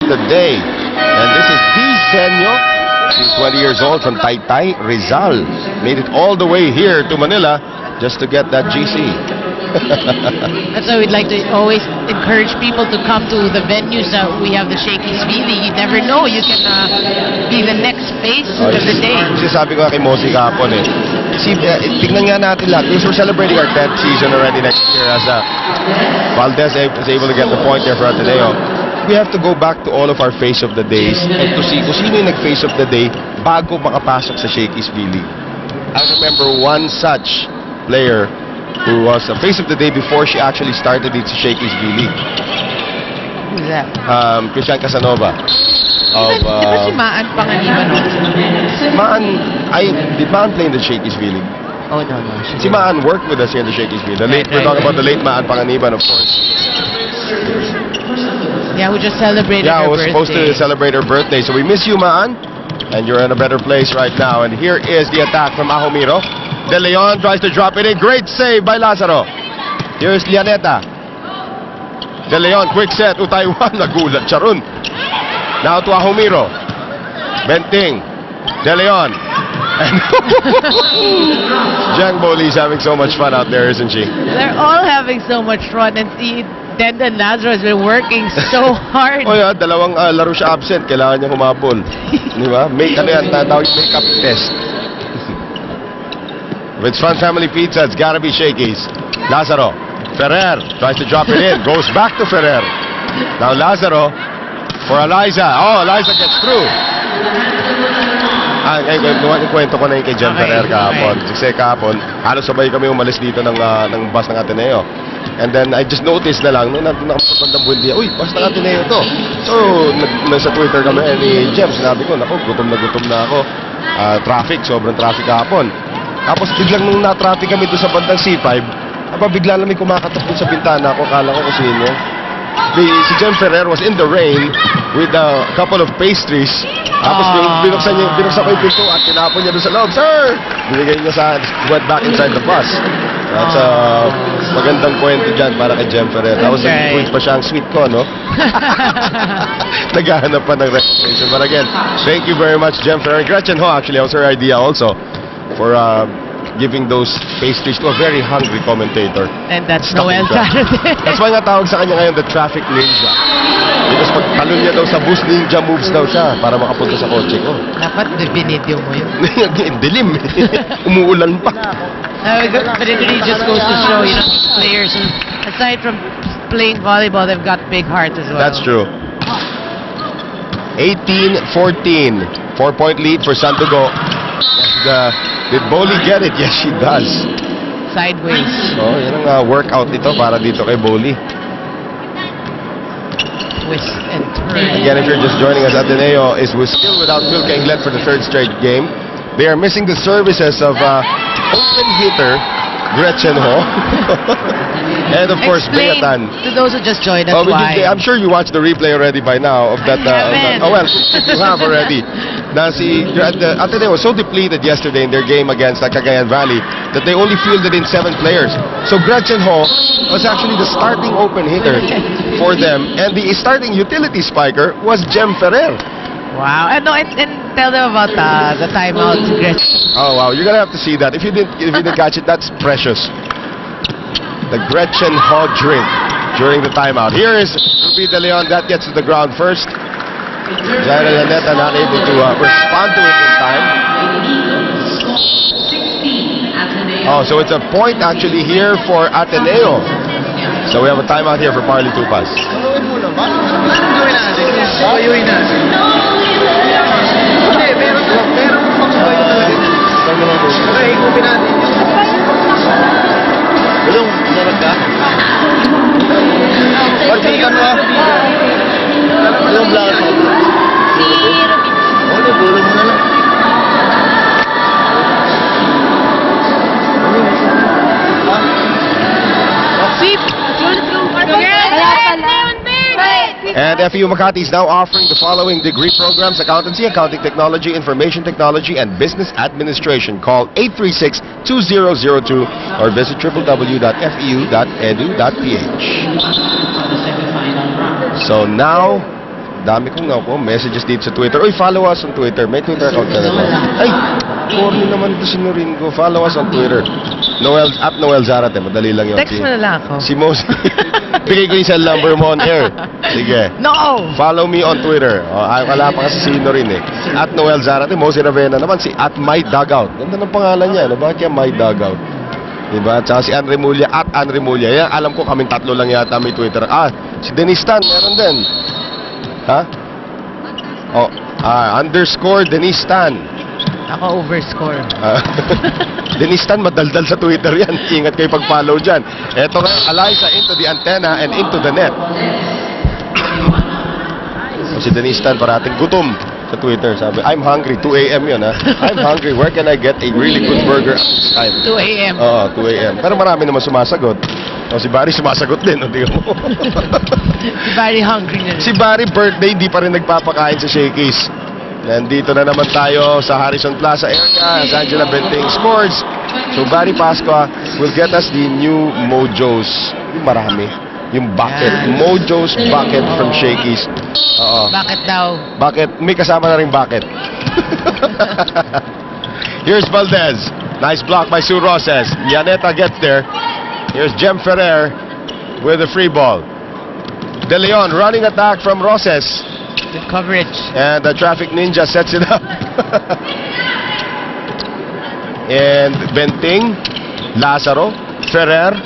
the day. And this is Disenyo. She's 20 years old from Taytay, Rizal. Made it all the way here to Manila just to get that GC. That's why we'd like to always encourage people to come to the venues that we have the Shakey's Feely. You never know, you can be the next face of the day. Sabi ko kay Mosi kahapon tignan nga natin lahat. Because we're celebrating our 10th season already next year as Valdez is able to get the point there for Ateneo. We have to go back to all of our face of the days and to see kung sino yung nag-face of the day bago makapasok sa Shakey's Feely. I remember one such player who was a face of the day before she actually started it sa Shakey's Feely. Who's that? Christian Casanova. Di ba si Maan Panganiban? Did Maan play in the Shakey's Feely? Oh, no. Si Maan worked with us here in the Shakey's Feely. We're talking about the late Maan Panganiban, of course. Yeah, we just celebrated her birthday. Yeah, was supposed to celebrate her birthday. So we miss you, Maan. And you're in a better place right now. And here is the attack from Ahomiro. De Leon tries to drop it in. Great save by Lazaro. Here's Lianeta. De Leon, quick set. Taiwan, nagulat siya ron. Now to Ahomiro. Benting. De Leon. Jang Boli's having so much fun out there, isn't she? They're all having so much fun. And see, Dendan Lazaro has been working so hard. Dalawang laro siya absent. Kailangan niya humabol. Di ba? Tawag make-up test. If it's Fun Family Pizza, it's gotta be Shakey's. Lazaro. Ferrer tries to drop it in. Goes back to Ferrer. Now Lazaro for Eliza. Oh, Eliza gets through. Kwento ko na yung kay Jem Ferrer kahapon. Kasi kahapon, halos sabay kami umalis dito ng bus ng Ateneo. And then I just noticed na lang, nung nakapagpandang buwan, uy, bus ng Ateneo to. So, nasa Twitter kami, ni Jem, sinabi ko, naku, gutom na ako. Traffic, sobrang traffic kahapon. Tapos biglang nung na-traffic kami doon sa bandang C5, bigla lang may kumakatok doon sa bintana ko, kala ko kung sino. Si Jem Ferrer was in the rain with a couple of pastries. Tapos binuksan ko yung pinto at tinapon niya doon sa loob. Sir! Binigay niya went back inside the bus. That's magandang kwento dyan para kay Jem Ferrer. Tapos nag-tweet pa siya ang sweet ko, no? Naghahanap pa ng recognition. But again, thank you very much, Jem Ferrer. Gretchen Ho, actually, that was her idea also for giving those pastries to a very hungry commentator. And that's Noel Saturday. That's why nga tawag sa kanya ngayon the traffic ninja. Because pag talon niya daw sa bus, ninja moves daw siya para makapunta sa kotse ko. Dapat binidyo mo yun. Dilim. Umuulan pa. But it really just goes to show, these players, aside from playing volleyball, they've got big hearts as well. That's true. 18-14. 4-point lead for Sandugo. Did Boli get it? Yes, she does. Sideways. Oh, yan ang workout nito para dito kay Boli. Twist and turn. Again, if you're just joining us, Ateneo is still without Wilka Inglet for the third straight game. They are missing the services of open hitter Gretchen Ho. And of course, Beatan. To those who just joined us, why? I'm sure you watched the replay already by now of that. Oh well, you have already. Now, Ateneo was so depleted yesterday in their game against Cagayan Valley that they only fielded in 7 players. So Gretchen Ho was actually the starting open hitter for them, and the starting utility spiker was Jem Ferrer. Wow! And tell them about the timeout, Gretchen. Oh wow! You're gonna have to see that. If you didn't catch it, that's precious. The Gretchen Ho drink during the timeout. Here is Ruby De Leon. That gets to the ground first. Zaira Laneta not able to respond to it in time. Oh, so it's a point actually here for Ateneo. So we have a timeout here for Parley Tupas. And FEU Makati is now offering the following degree programs: Accountancy, Accounting Technology, Information Technology, and Business Administration. Call 836-2002 or visit www.feu.edu.ph. So now, Dami kong messages dito sa Twitter. Uy, follow us on Twitter. May Twitter account ka na ba? Ay, corny naman ito si Noringo. Follow us on Twitter. Noel Zarate. Madali lang yun. Text mo na lang ako. Si Mos. Bigay ko yung cell number mo on air. Sige. No! Follow me on Twitter. Wala pa kasi si Norin eh. Si @Noel Zarate. Mosi Ravena naman. Si @MyDugout. Ganda ng pangalan niya. Bakit yan MyDugout? Diba? Tsaka si Anre Mulia @Anre Mulia. Yan, alam ko kaming tatlo lang yata may Twitter. Si Denise Tan. Meron din. Ha? Underscore Denise Tan. Ako overscore. Denise Tan, madaldal sa Twitter yan. Ingat kayo pag-follow dyan. Eto nga, Eliza into the antenna and into the net. Si Denise Tan parating gutom sa Twitter. Sabi, I'm hungry. 2 a.m. yun, ha? I'm hungry. Where can I get a really good burger at this time? 2 a.m. Oo, 2 a.m. Pero marami naman sumasagot. Si Barry sumasagot din. Tingnan mo. Si Barry hungry na rin. Si Barry birthday, di pa rin nagpapakain sa Shakey's. Nandito na naman tayo sa Harrison Plaza area as Angela Benting scores. So Barry Pascua will get us the new Mojos. Yung marami. Yung bucket. Yan. Mojos bucket from Shakey's. Oo. Bakit daw? Bucket. May kasama na rin bucket. Here's Valdez. Nice block by Sue Roses. Yaneta gets there. Here's Jem Ferrer with the free ball. De Leon running attack from Roses. Good coverage. And the traffic ninja sets it up. And Benting, Lazaro, Ferrer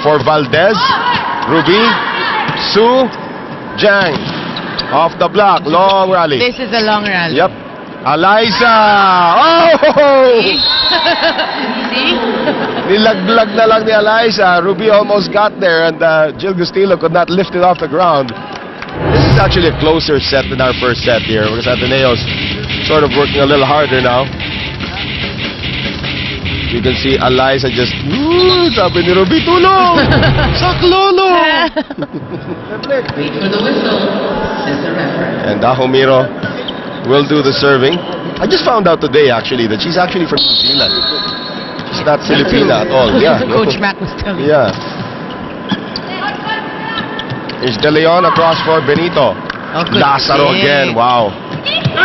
for Valdez, Ruby, Sue, Jang. Off the block, long rally. This is a long rally. Yep. Eliza! Oh! See? Nilaglag na lang ni Eliza. Ruby almost got there and Jill Gustillo could not lift it off the ground. This is actually a closer set than our first set here because Ateneo's sort of working a little harder now. You can see Eliza just, sabi ni Ruby, tulong! Saklolo! Wait for the whistle, says the referee. And Dahomiro will do the serving. I just found out today actually that she's actually from New Zealand. She's not Filipina at all. Yeah. Coach Mac was telling me. Yeah. Here's De Leon across for Benito. Oh, good Lazaro save. again. Wow.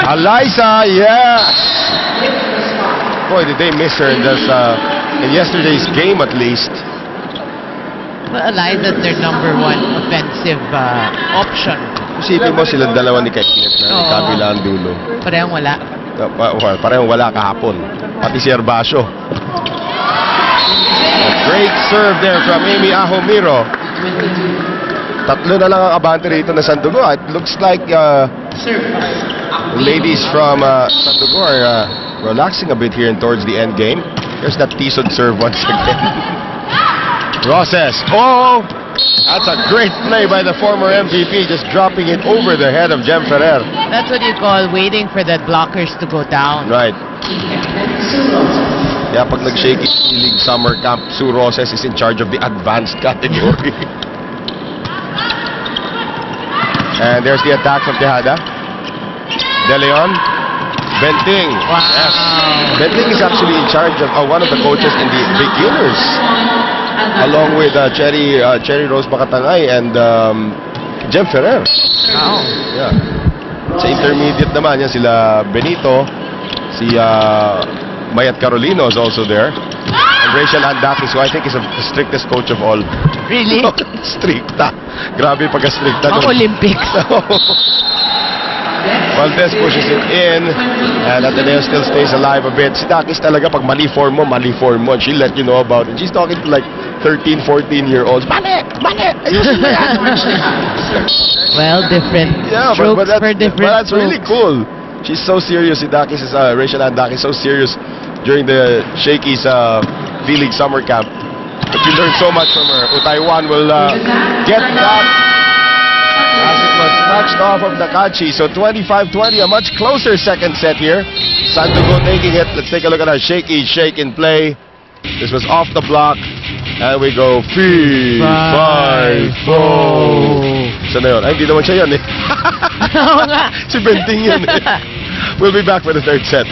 Eliza, yes! Boy, did they miss her in yesterday's game at least. Well, Eliza's their #1 offensive option. Isipin mo sila dalawa ni Kainet na Oo. kabilang dulo. Parehong wala. Parehong wala kahapon. Pati si Herbacio. A great serve there from Amy Ahomiro. Tatlo na lang ang abante rito na Sandugo. It looks like the ladies from Sandugo are relaxing a bit here and towards the end game. There's that Tison serve once again. Roses. Oh! That's a great play by the former MVP, just dropping it over the head of Jem Ferrer. That's what you call waiting for the blockers to go down. Right. Kaya pag nag-Shaky League Summer Camp, Sue Roses is in charge of the advanced category. And there's the attack from Tejada. De Leon. Benting. Wow. Yes. Benting is actually in charge of one of the coaches in the beginners. Along with Cherry Rose Bacatangay and Jem Ferrer. Wow. Yeah. Sa intermediate naman, yan sila Benito, si Mayat Carolino is also there. And Rachel Andakis, who I think is the strictest coach of all. Really? Stricta. Grabe pagka-stricta. Ang Olympics. Valdez pushes it in. And Ateneo still stays alive a bit. Si Dakis talaga, pag mali form mo. And she'll let you know about it. She's talking to like 13, 14-year-olds. Mali! Ayusin mo yan! Well, different Yeah, strokes for different but that's really strokes. cool. She's so serious. Si Dakis is Rachel Andakis so serious during the Shakey's V-League summer camp. But you learn so much from her. Taiwan will get that as it was touched off of Nakachi. So 25-20, a much closer second set here. Sandogo taking it. Let's take a look at our Shakey shake in play. This was off the block. And we go 3-5-4. Saan na yun? Ay, hindi naman siya yun eh. Oo nga. Si Benting yun eh. We'll be back for the third set.